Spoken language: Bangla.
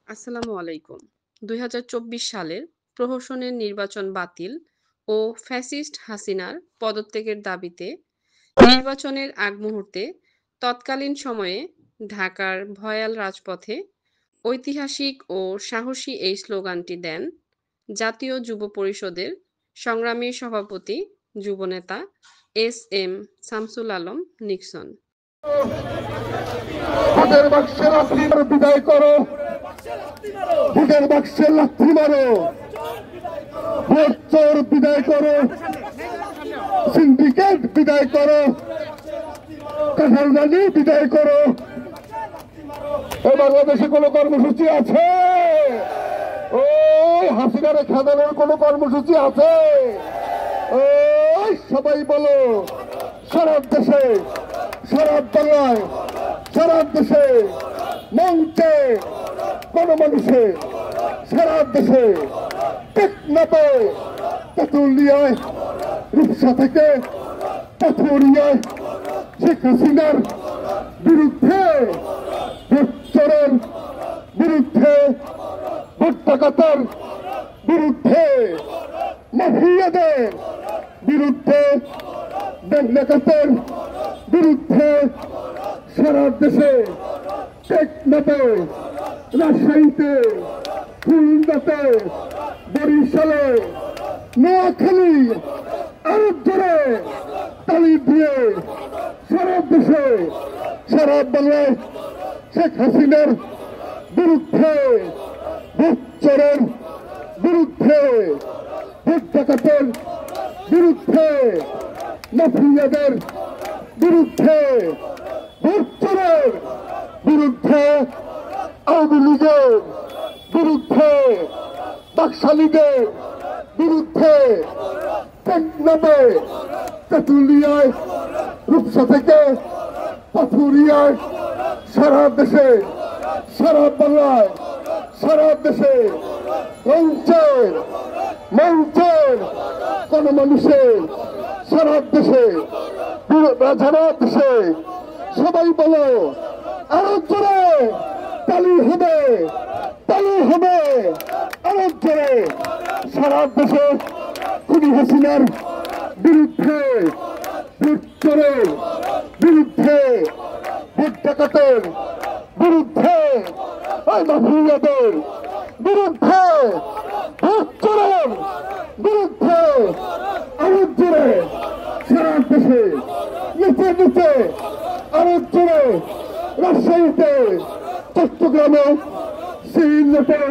আসসালামু আলাইকুম। ২০২৪ সালের প্রহসনের নির্বাচন বাতিল ও ফ্যাসিস্ট হাসিনার পদত্যাগের দাবিতে নির্বাচনের আগ মুহূর্তে তৎকালীন সময়ে ঢাকার ভয়াল রাজপথে ঐতিহাসিক ও সাহসী এই স্লোগানটি দেন জাতীয় যুব পরিষদের সংগ্রামী সভাপতি যুবনেতা এস.এম. শামসুল আলম নিক্সন। ভোটের বাক্সে লাথি মারো, বিদায় করো। ভোটের বাক্সে লাথি মারো, ভোট চোর বিদায় করো, সিন্ডিকেট বিদায় করো, কাঁঠালদানি বিদায় করো। এই বাংলাদেশে কোন কর্মসূচি আছে? ওই হাসিনারে খেদানোর কোন কর্মসূচি আছে? ওই সবাই বলো, সারা দেশে, সারা বাংলায়, সারা দেশে, মঞ্চে, গণমানুষে, সারা দেশে, টেকনাফে, তেঁতুলিয়ায়, রূপসা থেকে পাথুরিয়ায় শেখ হাসিনার বিরুদ্ধে, ভোট চোরের বিরুদ্ধে, ভোট ডাকাতের বিরুদ্ধে, মাফিয়াদের বিরুদ্ধে, ব্যাংক ডাকাতের বিরুদ্ধে সারা দেশে, টেকনাফে, রাজশাহীতে, খুলনাতে, বরিশালে, নোয়াখালী, আরো জোরে তালি দিয়ে সারা দেশে, সারা বাংলায় শেখ হাসিনার বিরুদ্ধে, ভোট চোরের বিরুদ্ধে, ভোট ডাকাতের বিরুদ্ধে, মাফিয়াদের বিরুদ্ধে, ভোট চোরের বিরুদ্ধে, আওয়ামী লীগের বিরুদ্ধে, বাকশালীদের বিরুদ্ধে, টেকনাফে, তেঁতুলিয়ায়, রূপসা থেকে পাথুরিয়ায় সারা দেশে, সারা বাংলায়, সারা দেশে, মঞ্চের, মঞ্চের গণমানুষের, সারা দেশে, সারা দেশে সবাই বলো, আরো জোরে তালি হবে, তালি হবে, আরো জোরে। সারা দেশে খুনি হাসিনার বিরুদ্ধে, ভোট চোরের বিরুদ্ধে, ভোট ডাকাতের বিরুদ্ধে, মাফিয়াদের বিরুদ্ধে, ভোট চোরের বিরুদ্ধে, আরো জোরে সারা দেশে, নিচে নিচে আরো জোরে, রাজশাহীতে, চট্টগ্রামে, সিলেটে,